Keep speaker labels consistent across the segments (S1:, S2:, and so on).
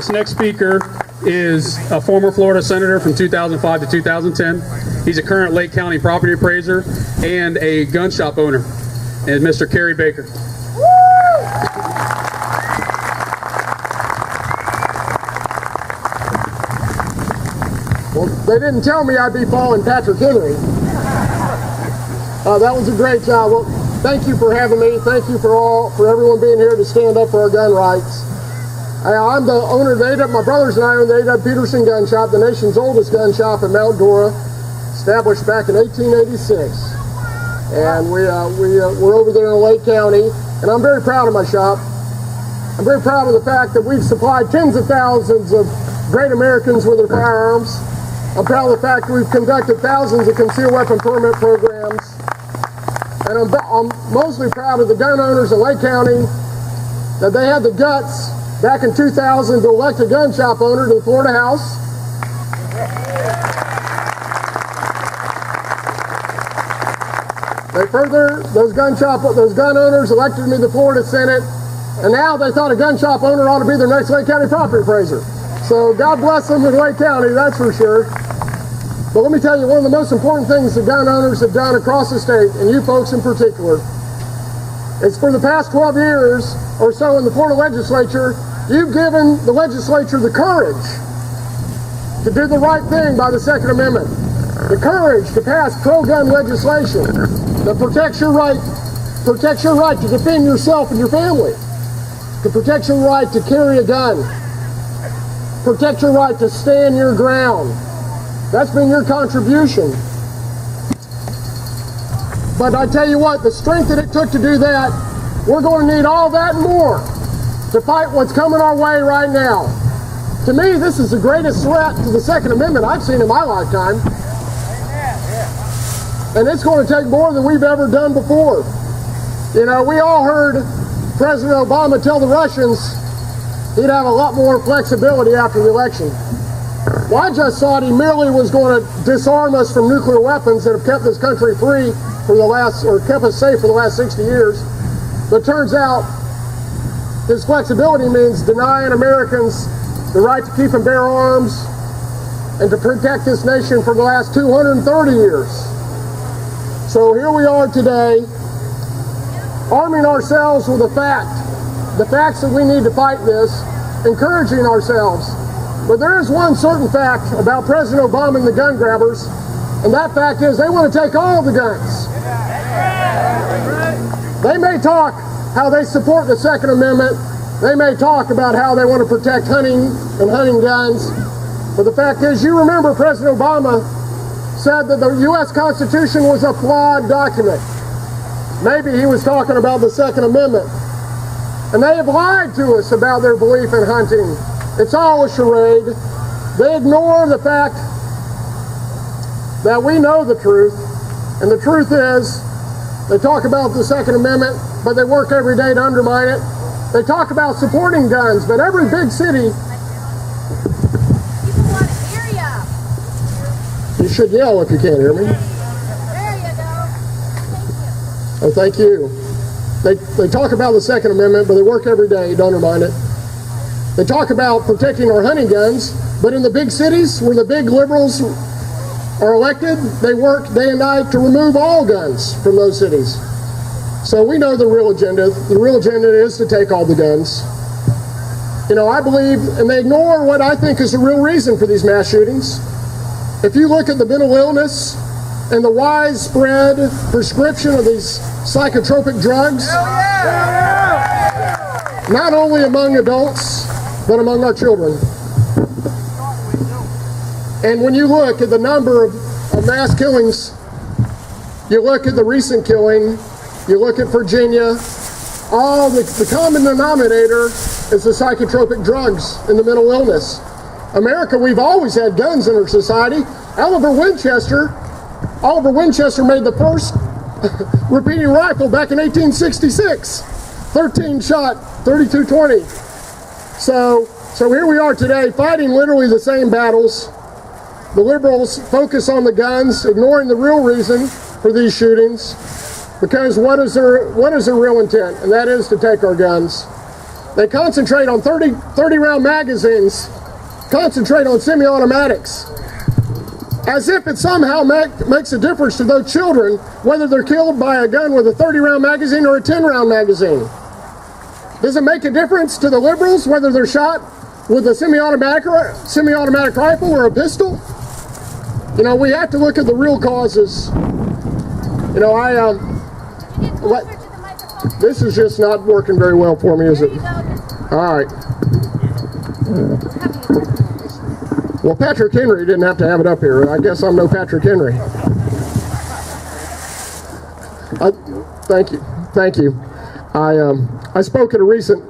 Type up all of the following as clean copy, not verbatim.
S1: This next speaker is a former Florida senator from 2005 to 2010. He's a current Lake County property appraiser and a gun shop owner, and Mr. Carey Baker.
S2: Well, they didn't tell me I'd be following Patrick Henry. That was a great job. Well, thank you for having me. Thank you for everyone being here to stand up for our gun rights. I'm the owner of the AW. My brothers and I own the A.W. Peterson Gun Shop, the nation's oldest gun shop in Mount Dora, established back in 1886. And we're over there in Lake County, and I'm very proud of my shop. I'm very proud of the fact that we've supplied tens of thousands of great Americans with their firearms. I'm proud of the fact that we've conducted thousands of concealed weapon permit programs. And I'm mostly proud of the gun owners in Lake County that they had the guts back in 2000 to elect a gun shop owner to the Florida House. Those gun owners elected me to the Florida Senate, and now they thought a gun shop owner ought to be their next Lake County property appraiser. So God bless them in Lake County, that's for sure. But let me tell you, one of the most important things that gun owners have done across the state, and you folks in particular, is for the past 12 years or so in the Florida legislature, you've given the legislature the courage to do the right thing by the Second Amendment. The courage to pass pro-gun legislation that protects your right to defend yourself and your family, to protect your right to carry a gun, protect your right to stand your ground. That's been your contribution. But I tell you what, the strength that it took to do that, we're going to need all that and more to fight what's coming our way right now. To me, this is the greatest threat to the Second Amendment I've seen in my lifetime. And it's going to take more than we've ever done before. You know, we all heard President Obama tell the Russians he'd have a lot more flexibility after the election. Well, I just thought he merely was going to disarm us from nuclear weapons that have kept this country free kept us safe for the last 60 years. But it turns out his flexibility means denying Americans the right to keep and bear arms and to protect this nation for the last 230 years. So here we are today, arming ourselves with the facts that we need to fight this, encouraging ourselves. But there is one certain fact about President Obama and the gun grabbers, and that fact is they want to take all the guns. They may talk how they support the Second Amendment. They may talk about how they want to protect hunting and hunting guns. But the fact is, you remember President Obama said that the U.S. Constitution was a flawed document. Maybe he was talking about the Second Amendment. And they have lied to us about their belief in hunting. It's all a charade. They ignore the fact that we know the truth. And the truth is, they talk about the Second Amendment, but they work every day to undermine it. They talk about supporting guns, but every big city...
S3: People want to hear ya.
S2: You should yell if you can't hear me.
S3: There you go.
S2: Oh, thank you. They talk about the Second Amendment, but they work every day to undermine it. They talk about protecting our hunting guns, but in the big cities where the big liberals are elected, they work day and night to remove all guns from those cities. So we know the real agenda. The real agenda is to take all the guns. You know, I believe, and they ignore what I think is the real reason for these mass shootings. If you look at the mental illness and the widespread prescription of these psychotropic drugs, not only among adults, but among our children. And when you look at the number of mass killings, you look at the recent killing, you look at Virginia, all the common denominator is the psychotropic drugs and the mental illness. America, we've always had guns in our society. Oliver Winchester made the first repeating rifle back in 1866. 13 shot, 32-20. So here we are today fighting literally the same battles. The liberals focus on the guns, ignoring the real reason for these shootings. Because what is their real intent? And that is to take our guns. They concentrate on 30-round magazines, concentrate on semi-automatics, as if it somehow makes a difference to those children whether they're killed by a gun with a 30-round magazine or a 10-round magazine. Does it make a difference to the liberals whether they're shot with a semi-automatic rifle or a pistol? You know, we have to look at the real causes. You know, this is just not working very well for me, is it? All right. Well, Patrick Henry didn't have to have it up here. I guess I'm no Patrick Henry. Thank you. I spoke at a recent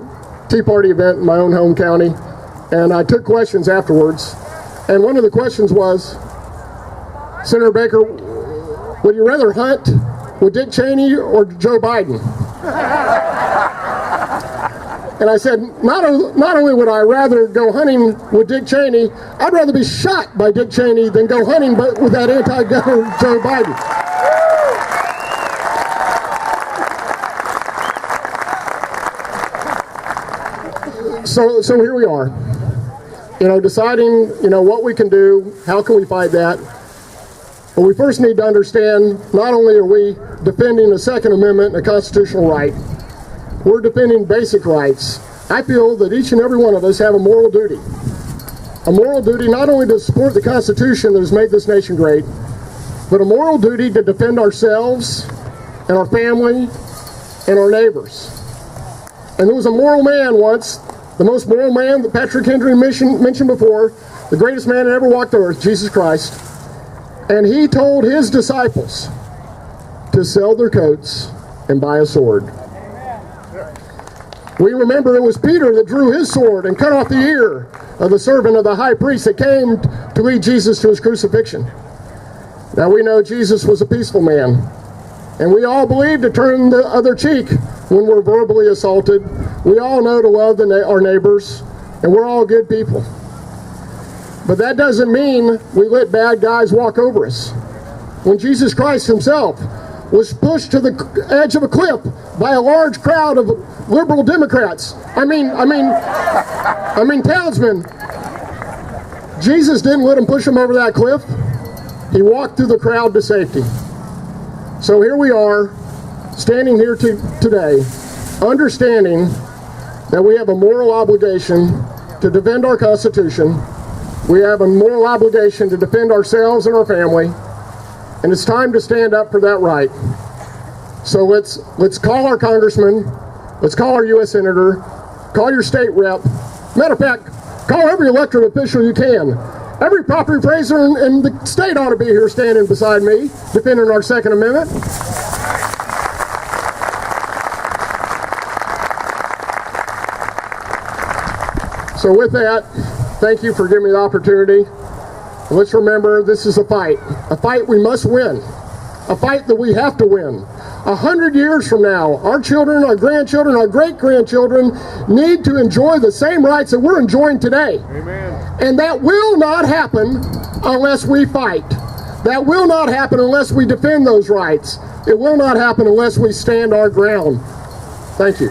S2: Tea Party event in my own home county, and I took questions afterwards. And one of the questions was, Senator Baker, would you rather hunt with Dick Cheney or Joe Biden? And I said, not only would I rather go hunting with Dick Cheney, I'd rather be shot by Dick Cheney than go hunting with that anti-gun Joe Biden. So here we are, you know, deciding, you know, what we can do, how can we fight that. But we first need to understand, not only are we defending the Second Amendment, a constitutional right, we're defending basic rights. I feel that each and every one of us have a moral duty. A moral duty not only to support the Constitution that has made this nation great, but a moral duty to defend ourselves and our family and our neighbors. And there was a moral man once, the most moral man that Patrick Henry mentioned before, the greatest man that ever walked the earth, Jesus Christ. And he told his disciples to sell their coats and buy a sword. We remember it was Peter that drew his sword and cut off the ear of the servant of the high priest that came to lead Jesus to his crucifixion. Now we know Jesus was a peaceful man, and we all believe to turn the other cheek when we're verbally assaulted. We all know to love our neighbors, and we're all good people. But that doesn't mean we let bad guys walk over us. When Jesus Christ himself was pushed to the edge of a cliff by a large crowd of liberal Democrats, I mean townsmen, Jesus didn't let him push him over that cliff. He walked through the crowd to safety. So here we are, standing here today, understanding that we have a moral obligation to defend our Constitution. We have a moral obligation to defend ourselves and our family, and it's time to stand up for that right. So let's call our congressman, let's call our U.S. senator, call your state rep. Matter of fact, call every elected official you can. Every property appraiser in the state ought to be here standing beside me, defending our Second Amendment. So with that, thank you for giving me the opportunity. Let's remember, this is a fight we must win, a fight that we have to win. 100 years from now, our children, our grandchildren, our great-grandchildren need to enjoy the same rights that we're enjoying today. Amen. And that will not happen unless we fight. That will not happen unless we defend those rights. It will not happen unless we stand our ground. Thank you.